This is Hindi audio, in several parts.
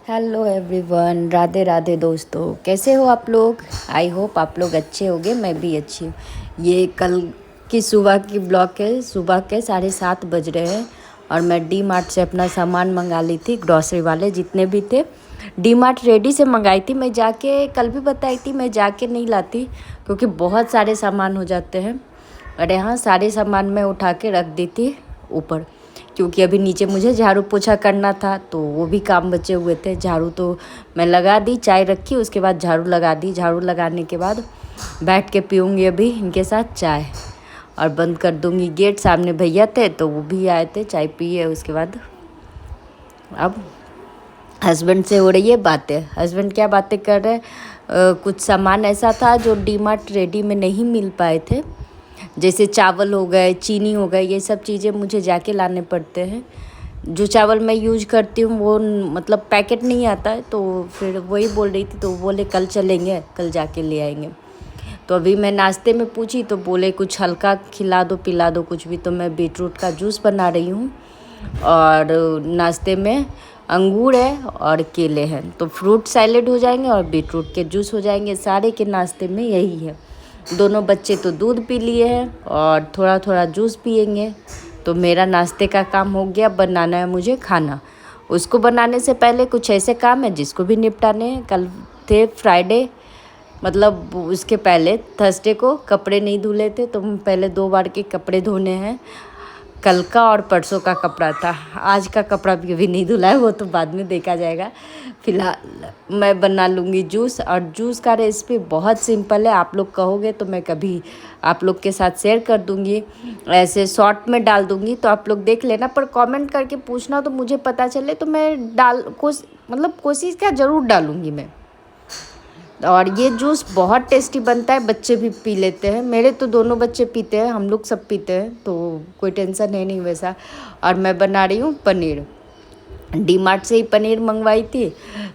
हेलो एवरीवन, राधे राधे दोस्तों। कैसे हो आप लोग? आई होप आप लोग अच्छे होंगे। मैं भी अच्छी हूँ। ये कल की सुबह की ब्लॉग है। सुबह के 7:30 बज रहे हैं और मैं डी मार्ट से अपना सामान मंगा ली थी। ग्रॉसरी वाले जितने भी थे डी मार्ट रेडी से मंगाई थी। मैं जाके कल भी बताई थी, मैं जाके नहीं लाती क्योंकि बहुत सारे सामान हो जाते हैं। और यहाँ सारे सामान मैं उठा के रख दी थी ऊपर, क्योंकि अभी नीचे मुझे झाड़ू पोछा करना था तो वो भी काम बचे हुए थे। झाड़ू तो मैं लगा दी, चाय रखी, उसके बाद झाड़ू लगा दी। झाड़ू लगाने के बाद बैठ के पीऊँगी अभी इनके साथ चाय और बंद कर दूँगी गेट। सामने भैया थे तो वो भी आए थे, चाय पिए। उसके बाद अब हस्बैंड से हो रही है बातें। हस्बैंड क्या बातें कर रहे हैं, कुछ सामान ऐसा था जो डी मार्ट रेडी में नहीं मिल पाए थे, जैसे चावल हो गए, चीनी हो गए, ये सब चीज़ें मुझे जाके लाने पड़ते हैं। जो चावल मैं यूज करती हूँ वो मतलब पैकेट नहीं आता है, तो फिर वही बोल रही थी, तो बोले कल चलेंगे, कल जाके ले आएंगे। तो अभी मैं नाश्ते में पूछी तो बोले कुछ हल्का खिला दो, पिला दो कुछ भी। तो मैं बीटरूट का जूस बना रही हूँ और नाश्ते में अंगूर है और केले हैं, तो फ्रूट सैलेड हो जाएंगे और बीटरूट के जूस हो जाएंगे। सारे के नाश्ते में यही है। दोनों बच्चे तो दूध पी लिए हैं और थोड़ा थोड़ा जूस पिएंगे। तो मेरा नाश्ते का काम हो गया। बनाना है मुझे खाना। उसको बनाने से पहले कुछ ऐसे काम है जिसको भी निपटाने हैं। कल थे फ्राइडे, मतलब उसके पहले थर्सडे को कपड़े नहीं धुले थे, तो पहले 2 बार के कपड़े धोने हैं। कल का और परसों का कपड़ा था। आज का कपड़ा भी अभी नहीं धुला है, वो तो बाद में देखा जाएगा। फिलहाल मैं बना लूँगी जूस। और जूस का रेसिपी बहुत सिंपल है। आप लोग कहोगे तो मैं कभी आप लोग के साथ शेयर कर दूँगी, ऐसे शॉर्ट में डाल दूँगी, तो आप लोग देख लेना। पर कमेंट करके पूछना तो मुझे पता चले, तो मैं कोशिश क्या ज़रूर डालूँगी मैं। और ये जूस बहुत टेस्टी बनता है, बच्चे भी पी लेते हैं। मेरे तो दोनों बच्चे पीते हैं, हम लोग सब पीते हैं, तो कोई टेंशन है नहीं वैसा। और मैं बना रही हूँ पनीर। डी मार्ट से ही पनीर मंगवाई थी,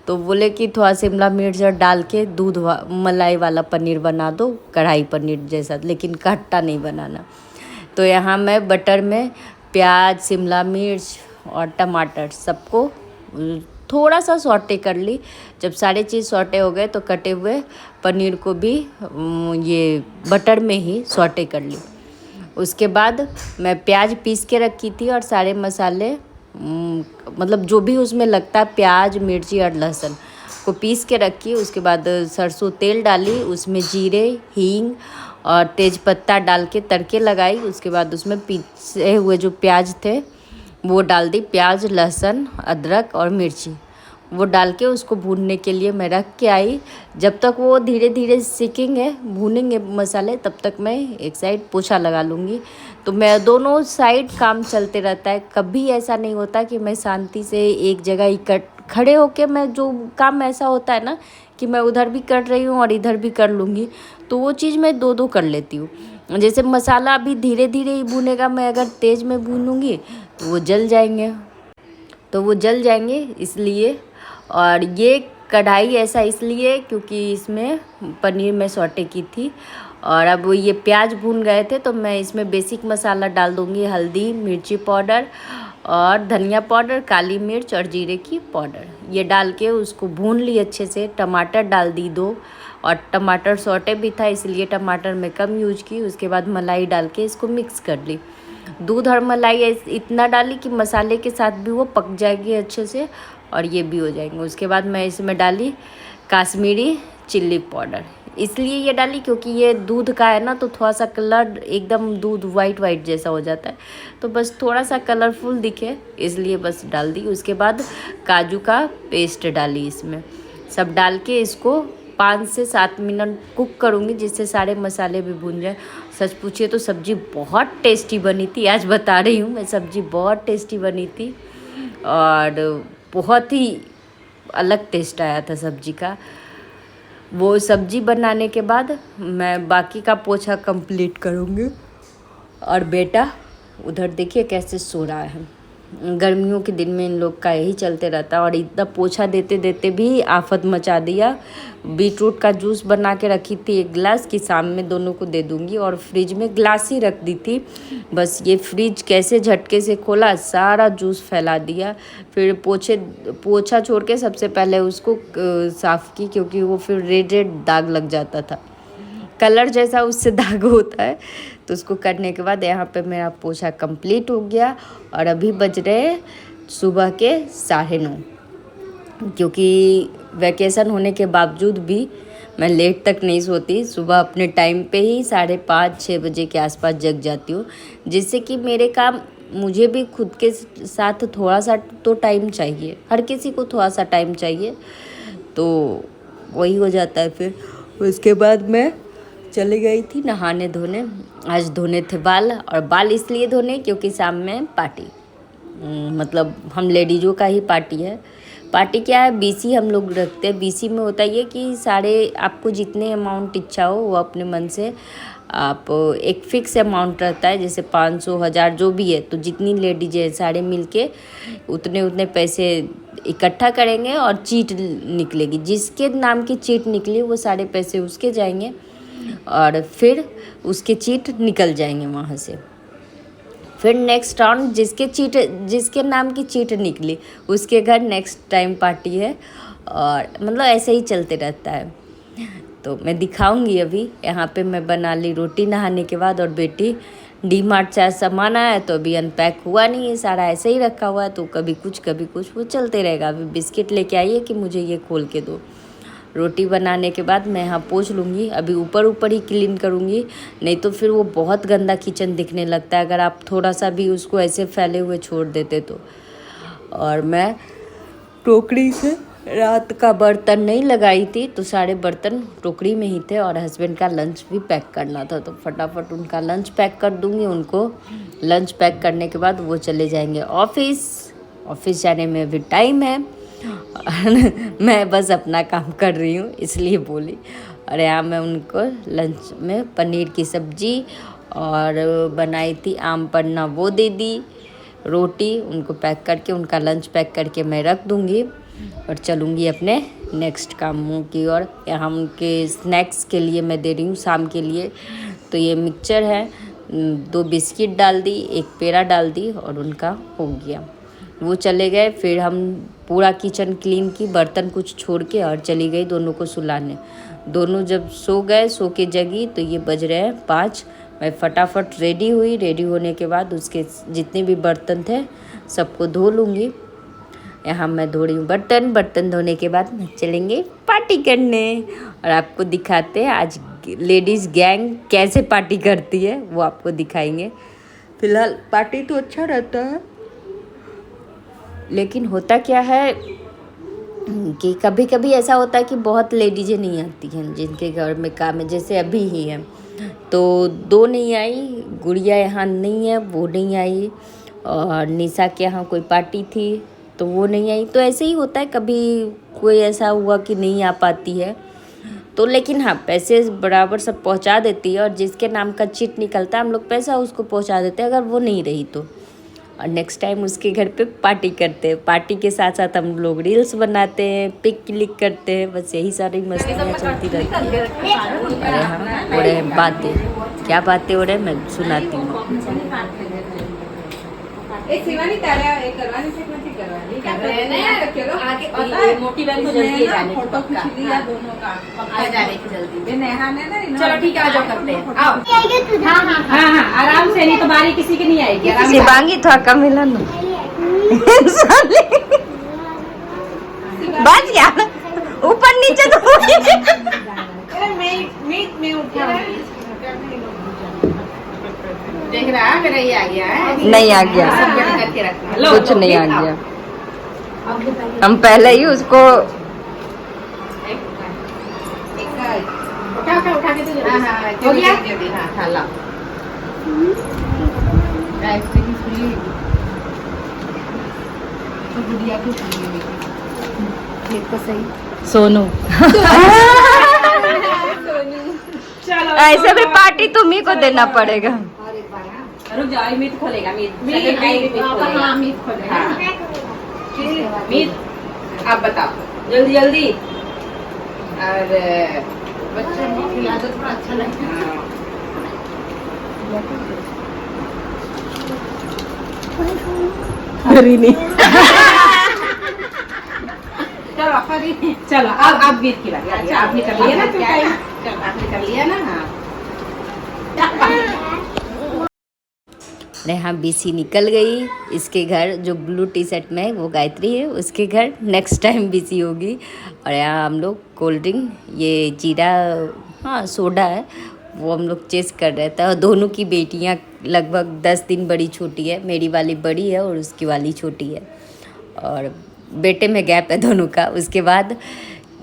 तो बोले कि थोड़ा शिमला मिर्च डाल के दूध मलाई वाला पनीर बना दो, कढ़ाई पनीर जैसा, लेकिन खट्टा नहीं बनाना। तो यहाँ मैं बटर में प्याज, शिमला मिर्च और टमाटर सबको थोड़ा सा सौटे कर ली। जब सारे चीज़ सौटे हो गए तो कटे हुए पनीर को भी ये बटर में ही सौटे कर ली। उसके बाद मैं प्याज पीस के रखी थी और सारे मसाले मतलब जो भी उसमें लगता है, प्याज, मिर्ची और लहसुन को पीस के रखी। उसके बाद सरसों तेल डाली, उसमें जीरे, हींग और तेज़पत्ता डाल के तड़के लगाई। उसके बाद उसमें पीसे हुए जो प्याज थे वो डाल दी। प्याज, लहसुन, अदरक और मिर्ची वो डाल के उसको भूनने के लिए मैं रख के आई। जब तक वो धीरे धीरे सीखेंगे, भूनेंगे मसाले, तब तक मैं एक साइड पोछा लगा लूँगी। तो मैं दोनों साइड काम चलते रहता है। कभी ऐसा नहीं होता कि मैं शांति से एक जगह खड़े होके, मैं जो काम ऐसा होता है ना कि मैं उधर भी कर रही हूँ और इधर भी कर लूँगी, तो वो चीज़ मैं दो कर लेती हूँ। जैसे मसाला अभी धीरे धीरे ही भूनेगा, मैं अगर तेज़ में भूनूँगी तो वो जल जाएंगे इसलिए। और ये कढ़ाई ऐसा इसलिए क्योंकि इसमें पनीर में सौटे की थी। और अब ये प्याज भून गए थे तो मैं इसमें बेसिक मसाला डाल दूँगी। हल्दी, मिर्ची पाउडर और धनिया पाउडर, काली मिर्च और जीरे की पाउडर, ये डाल के उसको भून ली अच्छे से। टमाटर डाल दी 2, और टमाटर सौटे भी था इसलिए टमाटर मैं कम यूज की। उसके बाद मलाई डाल के इसको मिक्स कर ली। दूध और मलाई इतना डाली कि मसाले के साथ भी वो पक जाएगी अच्छे से और ये भी हो जाएंगे। उसके बाद मैं इसमें डाली काश्मीरी चिल्ली पाउडर। इसलिए ये डाली क्योंकि ये दूध का है ना, तो थोड़ा सा कलर एकदम दूध वाइट जैसा हो जाता है, तो बस थोड़ा सा कलरफुल दिखे इसलिए बस डाल दी। उसके बाद काजू का पेस्ट डाली इसमें। सब डाल के इसको 5 से 7 मिनट कुक करूँगी, जिससे सारे मसाले भी भून जाए। सच पूछिए तो सब्ज़ी बहुत टेस्टी बनी थी। आज बता रही हूँ मैं, सब्ज़ी बहुत टेस्टी बनी थी और बहुत ही अलग टेस्ट आया था सब्ज़ी का। वो सब्ज़ी बनाने के बाद मैं बाकी का पोछा कंप्लीट करूँगी। और बेटा उधर देखिए कैसे सो रहा है। गर्मियों के दिन में इन लोग का यही चलते रहता है। और इतना पोछा देते देते भी आफत मचा दिया। बीटरूट का जूस बना के रखी थी 1 गिलास कि शाम में दोनों को दे दूंगी, और फ्रिज में ग्लास ही रख दी थी। बस ये फ्रिज कैसे झटके से खोला, सारा जूस फैला दिया। फिर पोछा छोड़ के सबसे पहले उसको साफ़ की, क्योंकि वो फिर रेड रेड दाग लग जाता था, कलर जैसा उससे दाग होता है। तो उसको करने के बाद यहाँ पे मेरा पोछा कंप्लीट हो गया। और अभी बज रहे सुबह के 9:30, क्योंकि वैकेशन होने के बावजूद भी मैं लेट तक नहीं सोती। सुबह अपने टाइम पे ही 5:30-6 बजे के आसपास जग जाती हूँ, जिससे कि मेरे काम, मुझे भी खुद के साथ थोड़ा सा तो टाइम चाहिए, हर किसी को थोड़ा सा टाइम चाहिए, तो वही हो जाता है। फिर उसके बाद मैं चली गई थी नहाने धोने। आज धोने थे बाल, और बाल इसलिए धोने क्योंकि शाम में पार्टी, मतलब हम लेडीज़ों का ही पार्टी है। पार्टी क्या है, बीसी हम लोग रखते हैं। बीसी में होता ये कि सारे, आपको जितने अमाउंट इच्छा हो वो अपने मन से आप, एक फ़िक्स अमाउंट रहता है, जैसे 500, 1000 जो भी है, तो जितनी लेडीज है सारे मिलके उतने पैसे इकट्ठा करेंगे और चीट निकलेगी। जिसके नाम की चीट निकली वो सारे पैसे उसके जाएंगे, और फिर उसके चीट निकल जाएंगे वहाँ से। फिर नेक्स्ट राउंड जिसके नाम की चीट निकली उसके घर नेक्स्ट टाइम पार्टी है, और मतलब ऐसे ही चलते रहता है। तो मैं दिखाऊंगी। अभी यहाँ पे मैं बना ली रोटी नहाने के बाद, और बेटी डी-मार्ट से सामान आया तो अभी अनपैक हुआ नहीं है, सारा ऐसे ही रखा हुआ है, तो कभी कुछ वो चलते रहेगा। अभी बिस्किट लेके आई है कि मुझे ये खोल के दो। रोटी बनाने के बाद मैं यहाँ पोंछ लूँगी। अभी ऊपर ही क्लीन करूँगी, नहीं तो फिर वो बहुत गंदा किचन दिखने लगता है अगर आप थोड़ा सा भी उसको ऐसे फैले हुए छोड़ देते तो। और मैं टोकरी से रात का बर्तन नहीं लगाई थी, तो सारे बर्तन टोकरी में ही थे, और हस्बैंड का लंच भी पैक करना था, तो फटाफट उनका लंच पैक कर दूँगी। उनको लंच पैक करने के बाद वो चले जाएंगे ऑफिस जाने में अभी टाइम है। मैं बस अपना काम कर रही हूँ इसलिए बोली। और यहाँ मैं उनको लंच में पनीर की सब्जी और बनाई थी आम पन्ना वो दे दी, रोटी उनको पैक करके, उनका लंच पैक करके मैं रख दूँगी और चलूँगी अपने नेक्स्ट कामों की ओर। यहाँ उनके स्नैक्स के लिए मैं दे रही हूँ शाम के लिए। तो ये मिक्सचर है, 2 बिस्किट डाल दी, 1 पेड़ा डाल दी, और उनका हो गया। वो चले गए। फिर हम पूरा किचन क्लीन की, बर्तन कुछ छोड़ के, और चली गई दोनों को सुलाने। दोनों जब सो गए, सो के जगी, तो ये बज रहे हैं 5। मैं फटाफट रेडी हुई। रेडी होने के बाद उसके जितने भी बर्तन थे सबको धो लूँगी। यहाँ मैं धो रही हूँ बर्तन धोने के बाद मैं चलेंगे पार्टी करने, और आपको दिखाते हैं आज लेडीज़ गैंग कैसे पार्टी करती है, वो आपको दिखाएंगे। फिलहाल पार्टी तो अच्छा रहता है, लेकिन होता क्या है कि कभी कभी ऐसा होता है कि बहुत लेडीज़ें नहीं आती हैं जिनके घर में काम है। जैसे अभी ही है तो 2 नहीं आई, गुड़िया यहाँ नहीं है, वो नहीं आई, और निशा के यहाँ कोई पार्टी थी तो वो नहीं आई। तो ऐसे ही होता है, कभी कोई ऐसा हुआ कि नहीं आ पाती है तो। लेकिन हाँ, पैसे बराबर सब पहुँचा देती है, और जिसके नाम का चिट निकलता है हम लोग पैसा उसको पहुँचा देते हैं अगर वो नहीं रही तो। और नेक्स्ट टाइम उसके घर पे पार्टी करते हैं। पार्टी के साथ साथ हम लोग रील्स बनाते हैं, पिक क्लिक करते हैं, बस यही सारी मस्तियाँ चलती रहती है। अरे हाँ, हो रहे हैं बातें, क्या बातें हो रहे हैं मैं सुनाती हूँ। चलो ठीक है, आ जाओ करते हैं। आओ। हाँ, आराम से, नहीं तो बारी किसी की नहीं आएगी। शिवांगी थोड़ा कम मिला ना बच गया ऊपर नीचे तो देख रहा है मेरा, ये आ गया है। नहीं आ गया, करके रखना, कुछ नहीं आ गया। हम पहले ही उसको उठा के तो हो गया। हाँ, खा ला। गुड़िया को सही सोनू चलो, ऐसे भी पार्टी तुम्ही को देना पड़ेगा। रुक जाओ, मीट खोलेगा, मीट खोलेगा। हाँ, मीट खोलेगा। हाँ। मीट आप बताओ जल्दी जल्दी। और बच्चे को खिला दो, थोड़ा अच्छा लगेगा। चलो अब आप गीत खिला। आपने कर लिया ना, आपने कर लिया ना। हाँ नेहा बीसी निकल गई इसके घर, जो ब्लू टी शर्ट में है वो गायत्री है, उसके घर नेक्स्ट टाइम बीसी होगी। और यहाँ हम लोग कोल्ड ड्रिंक, ये जीरा, हाँ सोडा है, वो हम लोग चेस कर रहे थे। और दोनों की बेटियाँ लगभग 10 दिन बड़ी छोटी है, मेरी वाली बड़ी है और उसकी वाली छोटी है, और बेटे में गैप है दोनों का। उसके बाद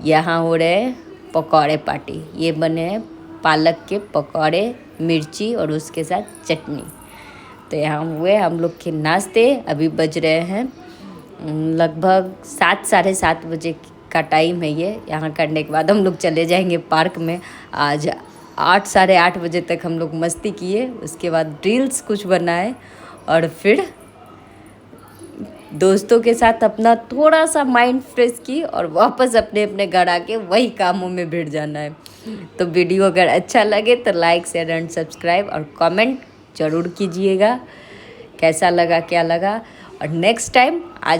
यहाँ हो रहे हैं पकौड़े पार्टी, ये बने हैं पालक के पकौड़े, मिर्ची और उसके साथ चटनी। तो यहाँ हुए हम लोग के नाश्ते। अभी बज रहे हैं लगभग 7 साढ़े 7 बजे का टाइम है ये। यहाँ करने के बाद हम लोग चले जाएंगे पार्क में। आज 8 साढ़े 8 बजे तक हम लोग मस्ती किए, उसके बाद रील्स कुछ बनाए और फिर दोस्तों के साथ अपना थोड़ा सा माइंड फ्रेश की और वापस अपने अपने घर आके वही कामों में भिड़ जाना है। तो वीडियो अगर अच्छा लगे तो लाइक शेयर एंड सब्सक्राइब और कमेंट ज़रूर कीजिएगा कैसा लगा, क्या लगा। और नेक्स्ट टाइम आज